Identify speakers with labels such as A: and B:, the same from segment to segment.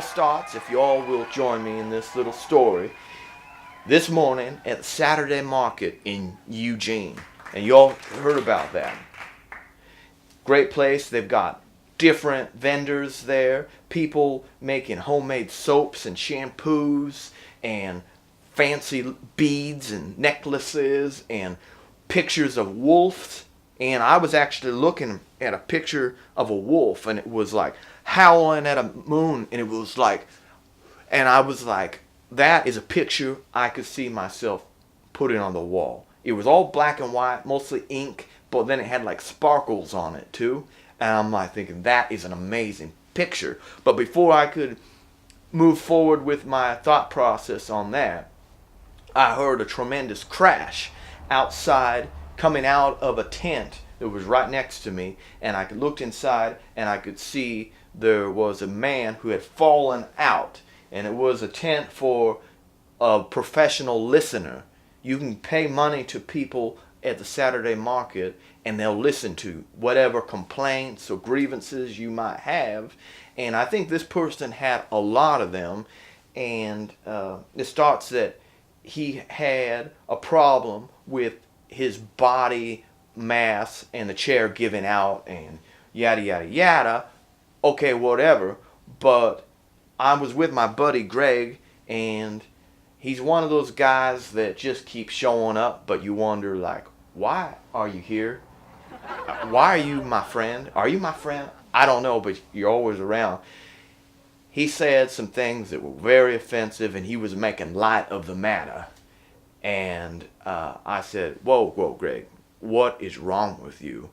A: all starts, if you all will join me in this little story, this morning at the Saturday market in Eugene. And you all heard about that. Great place. They've got different vendors there. People making homemade soaps and shampoos and fancy beads and necklaces and pictures of wolves. And I was actually looking at a picture of a wolf, and it was like howling at a moon, and it was like, and I was like, that is a picture I could see myself putting on the wall. It was all black and white, mostly ink, but then it had like sparkles on it too. And I'm like thinking, that is an amazing picture. But before I could move forward with my thought process on that, I heard a tremendous crash outside, coming out of a tent that was right next to me, and I looked inside and I could see there was a man who had fallen out, and it was a tent for a professional listener. You can pay money to people at the Saturday market and they'll listen to whatever complaints or grievances you might have. And I think this person had a lot of them, and it starts that he had a problem with his body mass and the chair giving out and yada yada yada. Okay, whatever. But I was with my buddy Greg, and he's one of those guys that just keeps showing up, but you wonder, like, why are you here? Why are you my friend? Are you my friend? I don't know, but you're always around. He said some things that were very offensive, and he was making light of the matter. And I said, whoa, Greg, what is wrong with you?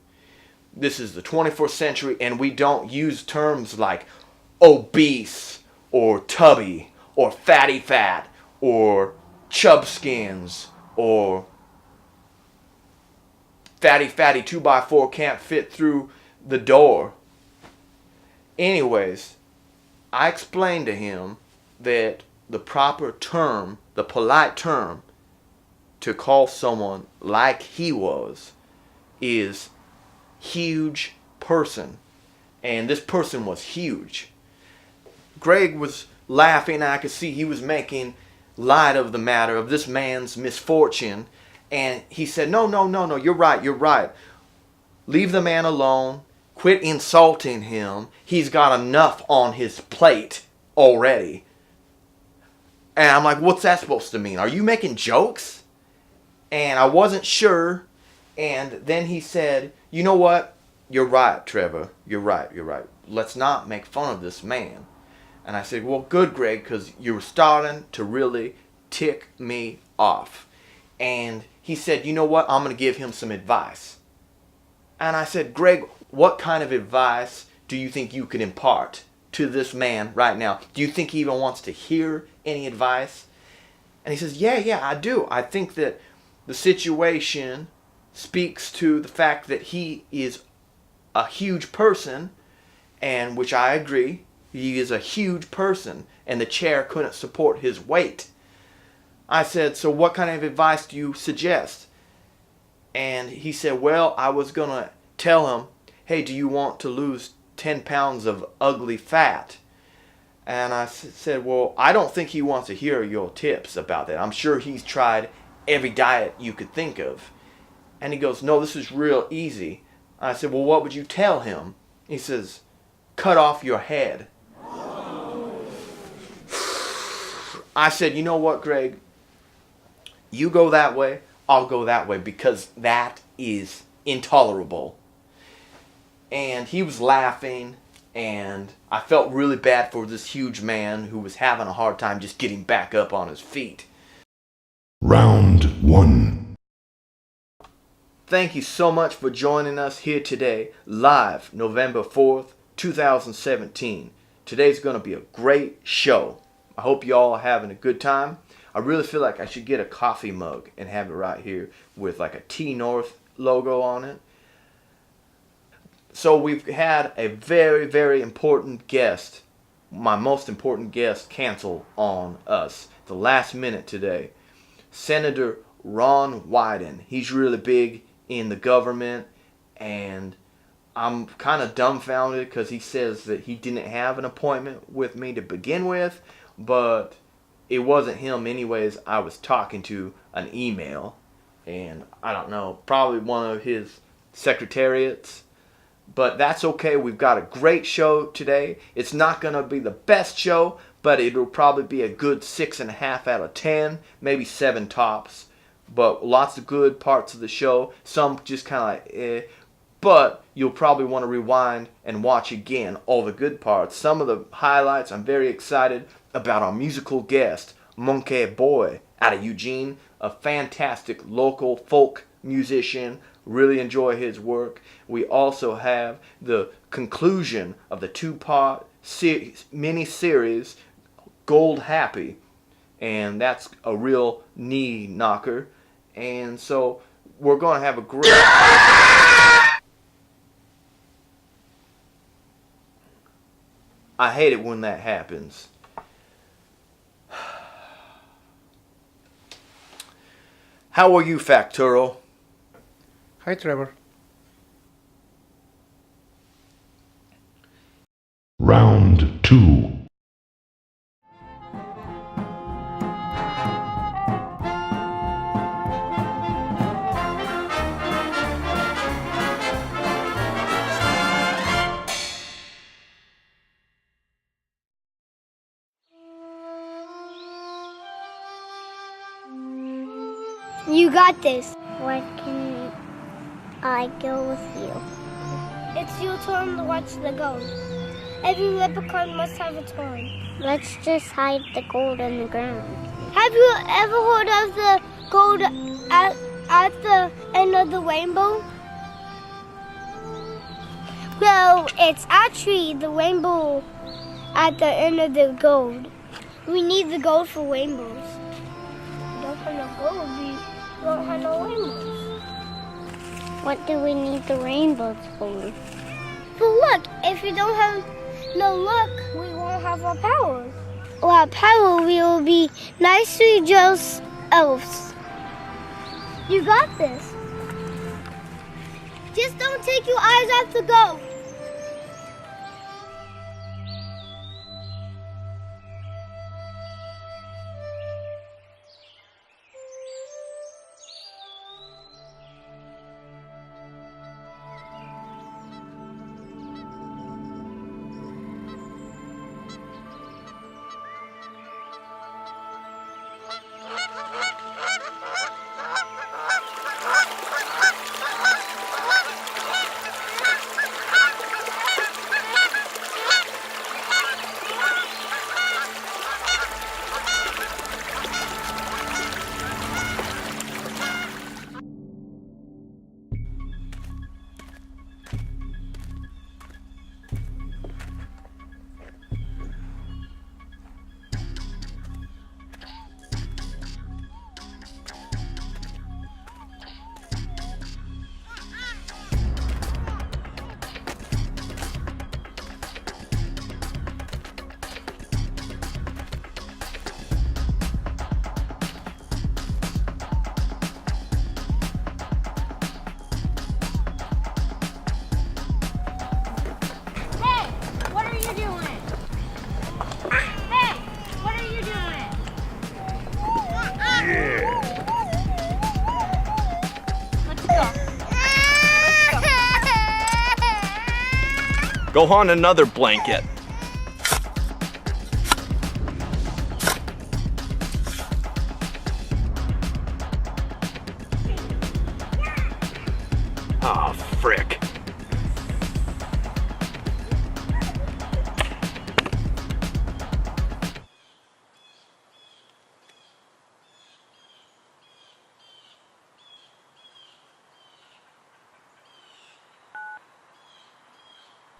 A: This is the 24th century, and we don't use terms like obese or tubby or fatty fat or chubskins or fatty 2x4 can't fit through the door. Anyways, I explained to him that the proper term, the polite term to call someone like he was is huge person. And this person was huge. Greg was laughing, and I could see he was making light of the matter of this man's misfortune. And he said, no, you're right. Leave the man alone. Quit insulting him. He's got enough on his plate already. And I'm like, what's that supposed to mean? Are you making jokes? And I wasn't sure. And then he said, you know what? You're right, Trevor. You're right. Let's not make fun of this man. And I said, well, good, Greg, because you're starting to really tick me off. And he said, you know what? I'm going to give him some advice. And I said, Greg, what kind of advice do you think you can impart to this man right now? Do you think he even wants to hear any advice? And he says, yeah, I do. I think that the situation speaks to the fact that he is a huge person, and which I agree. He is a huge person, and the chair couldn't support his weight. I said, so what kind of advice do you suggest? And he said, well, I was going to tell him, hey, do you want to lose 10 pounds of ugly fat? And I said, well, I don't think he wants to hear your tips about that. I'm sure he's tried every diet you could think of. And he goes, no, this is real easy. I said, well, what would you tell him? He says, cut off your head. I said, you know what, Greg? You go that way, I'll go that way, because that is intolerable. And he was laughing, and I felt really bad for this huge man who was having a hard time just getting back up on his feet.
B: Round 1.
A: Thank you so much for joining us here today, live November 4th, 2017. Today's going to be a great show. I hope you all are having a good time. I really feel like I should get a coffee mug and have it right here with like a TNorth logo on it. So we've had a very, very important guest, my most important guest, cancel on us the last minute today. Senator Ron Wyden. He's really big in the government, and I'm kind of dumbfounded because he says that he didn't have an appointment with me to begin with, but it wasn't him anyways. I was talking to an email, and I don't know, probably one of his secretariats. But that's okay. We've got a great show today. It's not going to be the best show, but it'll probably be a good 6.5 out of 10, maybe 7 tops. But lots of good parts of the show. Some just kind of like But you'll probably want to rewind and watch again all the good parts. Some of the highlights, I'm very excited about our musical guest, Mon Caboi, out of Eugene, a fantastic local folk musician. Really enjoy his work. We also have the conclusion of the 2-part mini-series, Gold Happy. And that's a real knee knocker. And so we're going to have a great... I hate it when that happens. How are you, Facturo?
C: Hi, Trevor.
B: Round 2.
D: You got this. Why can I go with you? It's your turn to watch the gold. Every leprechaun must have a turn. Let's just hide the gold in the ground. Have you ever heard of the gold at the end of the rainbow? Well, it's actually the rainbow at the end of the gold. We need the gold for rainbows. We don't have no gold. We don't have no rainbows. What do we need the rainbows for? For luck. If we don't have no luck, we won't have our powers. Without power, we will be nicely jealous elves. You got this. Just don't take your eyes off the gold.
A: Go on another blanket. Ah, frick.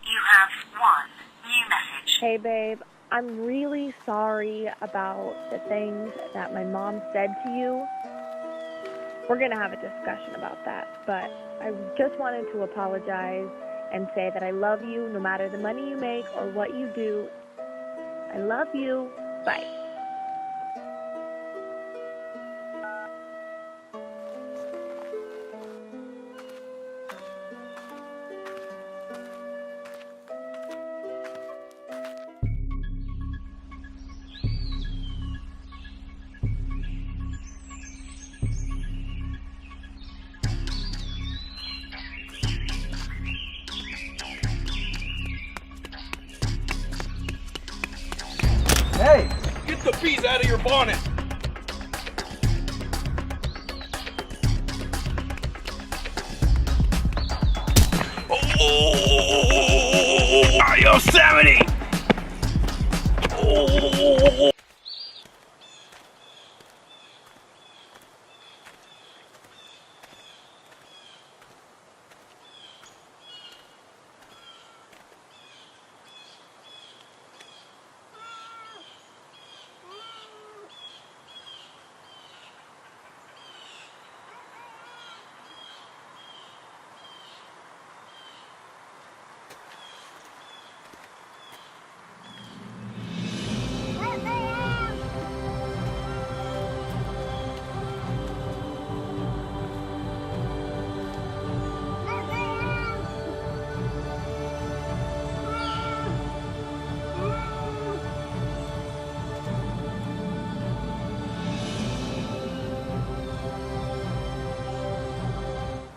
E: You have one new message.
F: Hey babe, I'm really sorry about the things that my mom said to you. We're gonna have a discussion about that, but I just wanted to apologize and say that I love you no matter the money you make or what you do. I love you. Bye.
G: fees out of your bonnet. Oh, Yosemite! Oh.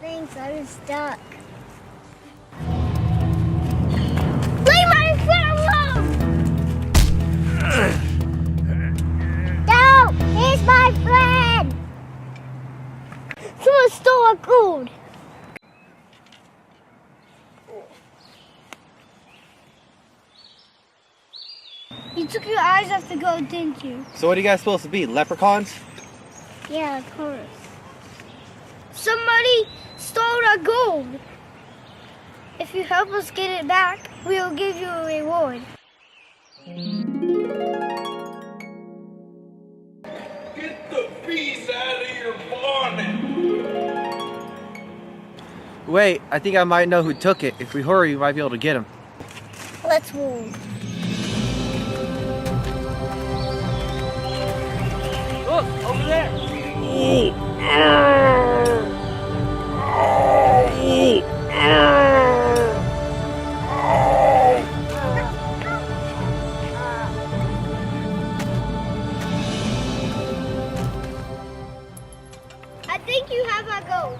D: Thanks, I was stuck. Leave my friend alone! No! He's my friend! Someone stole our gold! You took your eyes off the gold, didn't you?
C: So what are you guys supposed to be, leprechauns?
D: Yeah, of course. Somebody stole our gold. If you help us get it back, we will give you a reward.
G: Get the fees out of your bonnet.
C: Wait, I think I might know who took it. If we hurry, we might be able to get him.
D: Let's move.
C: Look, over there!
D: I think you have our gold.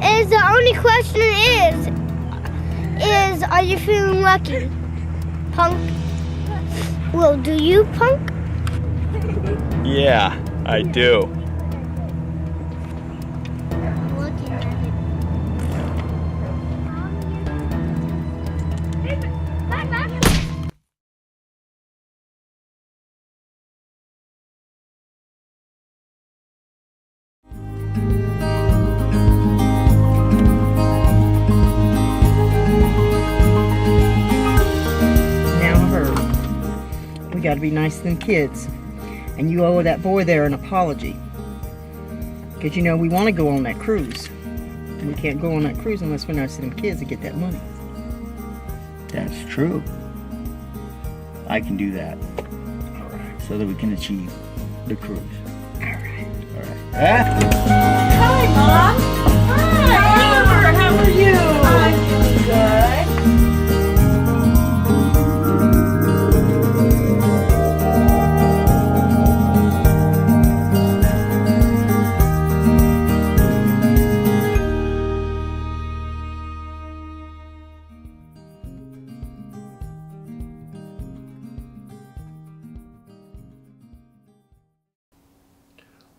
D: And the only question is are you feeling lucky? Punk? Well, do you, punk?
A: Yeah, I do.
D: Looking at it. Bye.
H: Now her. We gotta be nice to them kids. And you owe that boy there an apology. Because you know, we want to go on that cruise. And we can't go on that cruise unless we're nice to them kids to get that money.
I: That's true. I can do that. All right. So that we can achieve the cruise.
H: All right.
I: All right.
J: Hi, Mom. Hi, Amber. How are you? I'm doing good.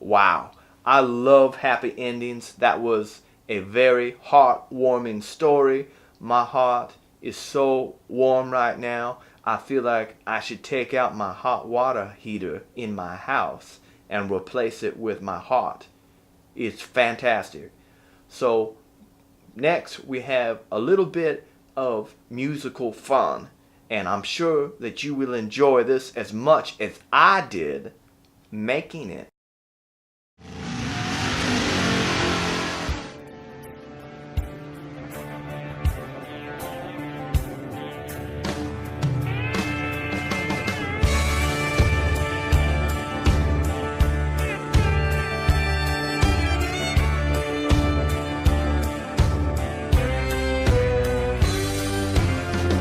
A: Wow, I love happy endings. That was a very heartwarming story. My heart is so warm right now. I feel like I should take out my hot water heater in my house and replace it with my heart. It's fantastic. So next we have a little bit of musical fun, and I'm sure that you will enjoy this as much as I did making it.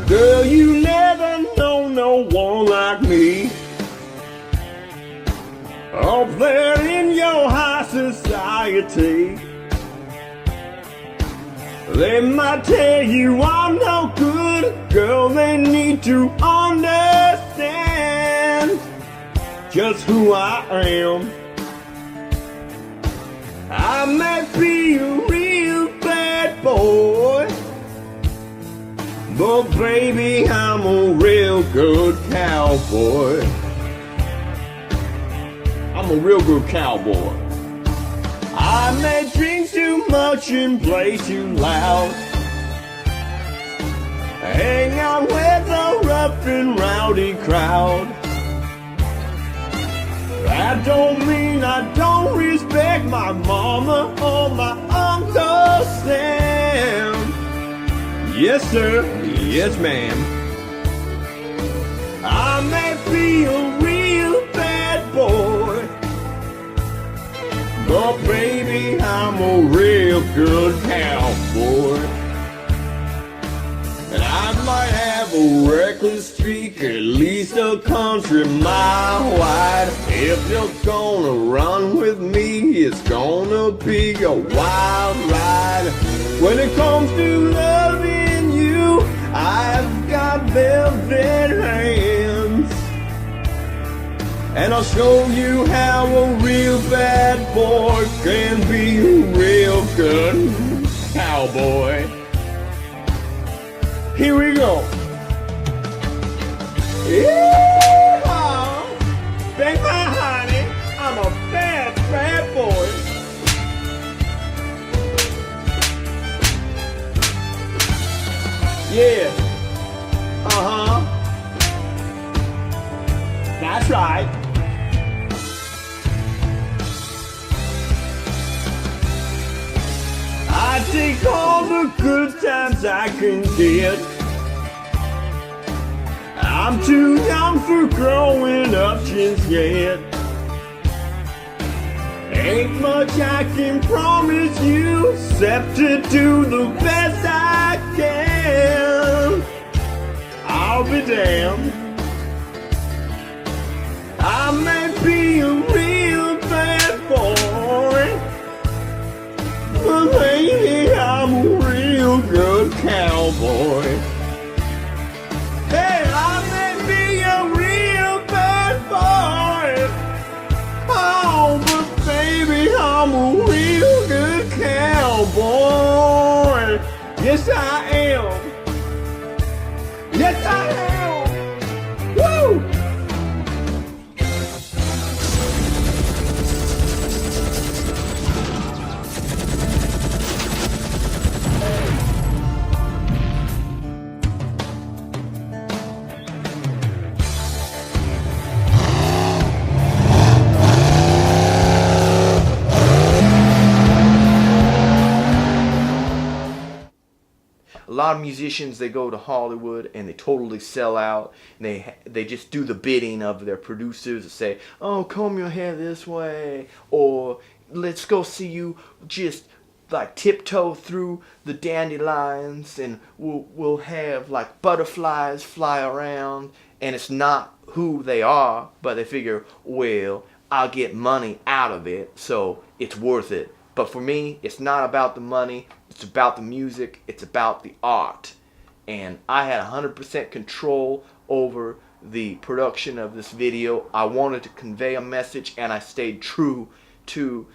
G: Girl, you never know no one like me. Up there in your high society, they might tell you I'm no good. Girl, they need to understand just who I am. I may be a real bad boy, but baby, I'm a real good cowboy. I'm a real good cowboy. I may drink too much and play too loud, hang out with a rough and rowdy crowd. That don't mean I don't respect my mama or my Uncle Sam. Yes, sir. Yes, ma'am. I may be a real bad boy, but baby, I'm a real good cowboy. And I might have a reckless streak, at least a country mile wide. If you're gonna run with me, it's gonna be a wild ride. When it comes to loving you, I've got velvet hands, and I'll show you how a real bad boy can be a real good cowboy. Here we go. Yeehaw! Bang my honey, I'm a bad, bad boy. Yeah. Uh-huh. That's right. I take all the good times I can get. I'm too young for growing up just yet. Ain't much I can promise you, except to do the best I can. I'll be damned. I may be a real bad boy, but baby, I'm a real good cowboy. Hey, I may be a real bad boy, oh, but baby, I'm a real good cowboy. Yes, I am. Yes, I am. Woo!
A: A lot of musicians, they go to Hollywood and they totally sell out. And they just do the bidding of their producers and say, oh, comb your hair this way, or let's go see you just like tiptoe through the dandelions, and we'll have like butterflies fly around. And it's not who they are, but they figure, well, I'll get money out of it, so it's worth it. But for me, it's not about the money, it's about the music, it's about the art. And I had 100% control over the production of this video. I wanted to convey a message, and I stayed true to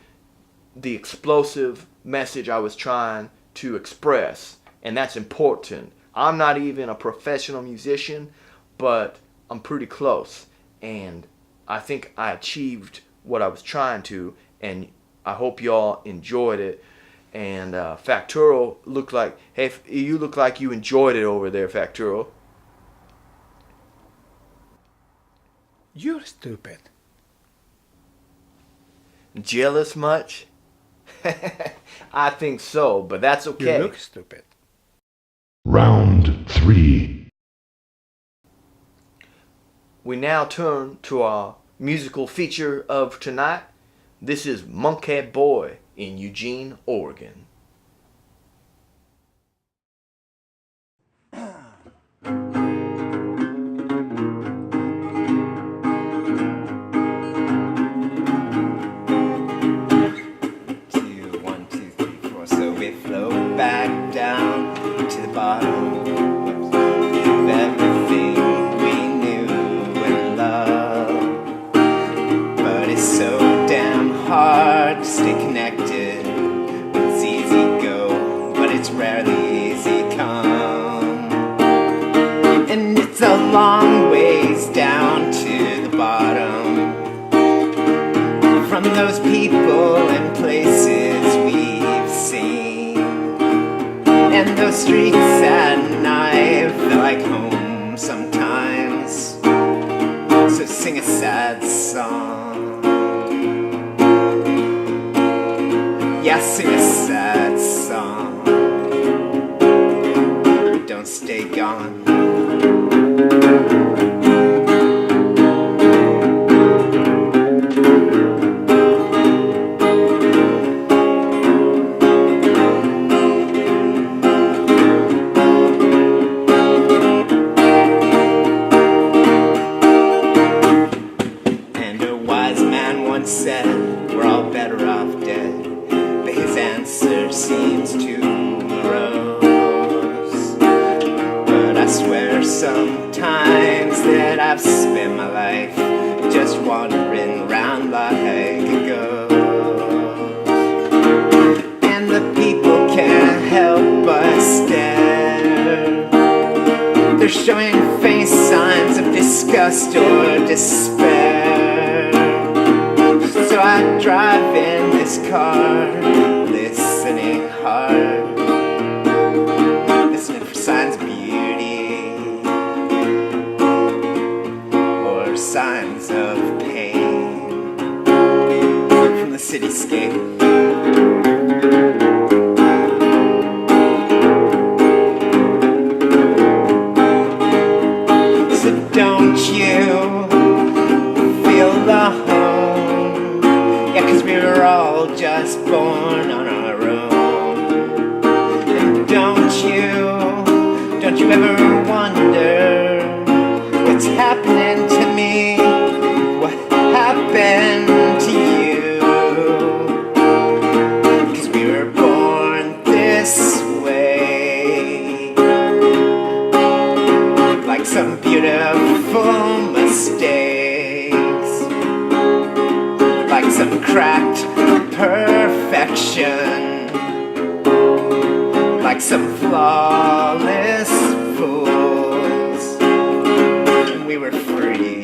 A: the explosive message I was trying to express. And that's important. I'm not even a professional musician, but I'm pretty close. And I think I achieved what I was trying to, and I hope y'all enjoyed it. And Facturo looked like, hey, you look like you enjoyed it over there, Facturo.
K: You're stupid.
A: Jealous much? I think so, but that's okay.
K: You look stupid.
B: Round 3.
A: We now turn to our musical feature of tonight. This is Mon Caboi in Eugene, Oregon.
L: So we float back down to the bottom of everything we knew and loved. hard to stay connected when it's easy go, but it's rarely easy come. And it's a long ways down to the bottom from those people and places we've seen. And those streets at night feel like home sometimes. So sing a sad song. Yeah, sing a sad song. But don't stay gone. Said we're all better off dead, but his answer seems too morose. But I swear sometimes that I've spent my life just wandering around like a ghost. And the people can't help but stare. They're showing faint signs of disgust or despair. So I drive in this car, listening hard, listening for signs of beauty or signs of pain from the cityscape. So don't you feel the home? Yeah, 'cause we were all just born on our own. And don't you ever wonder what's happening to me? What happened to you? 'Cause we were born this way, like some beautiful mistakes, like some cracked perfection, like some flawless fools. We were free.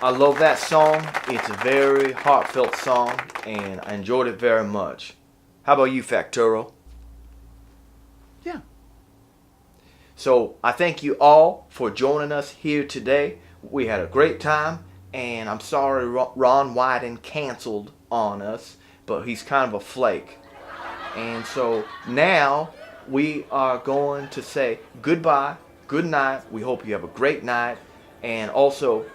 A: I love that song. It's a very heartfelt song, and I enjoyed it very much. How about you, Facturo?
K: Yeah.
A: So I thank you all for joining us here today. We had a great time, and I'm sorry Ron Wyden canceled on us, but he's kind of a flake. And so now we are going to say goodbye, good night. We hope you have a great night, and also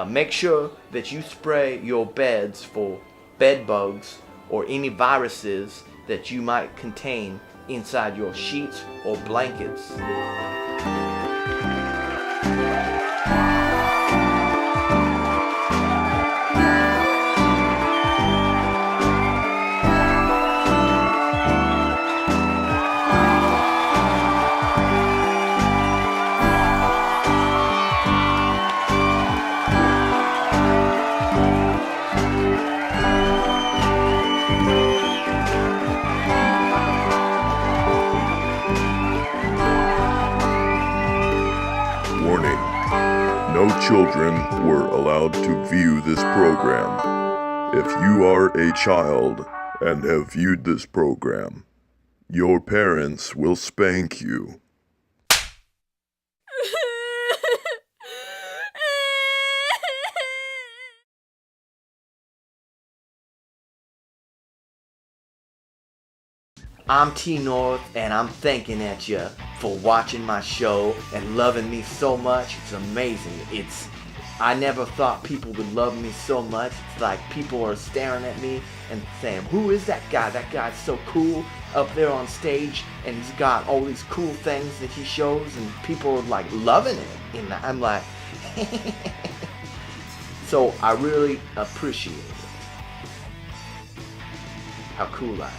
A: make sure that you spray your beds for bed bugs or any viruses that you might contain inside your sheets or blankets.
B: Warning. No children were allowed to view this program. If you are a child and have viewed this program, your parents will spank you.
A: I'm TNorth, and I'm thanking at you for watching my show and loving me so much. It's amazing. I never thought people would love me so much. It's like people are staring at me and saying, who is that guy? That guy's so cool up there on stage, and he's got all these cool things that he shows, and people are like loving it. And I'm like, so I really appreciate it. How cool I am.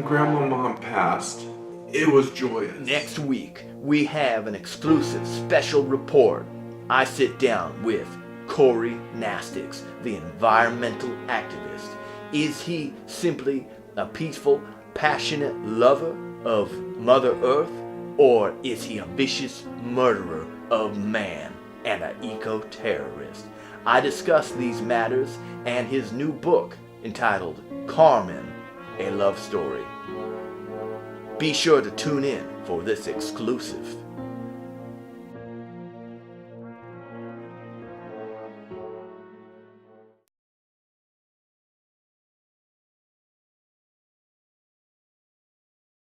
M: Grandma Mom passed, it was joyous.
A: Next week, we have an exclusive special report. I sit down with Corey Nastix, the environmental activist. Is he simply a peaceful, passionate lover of Mother Earth? Or is he a vicious murderer of man and an eco-terrorist? I discuss these matters and his new book entitled Carmen, a Love Story. Be sure to tune in for this exclusive.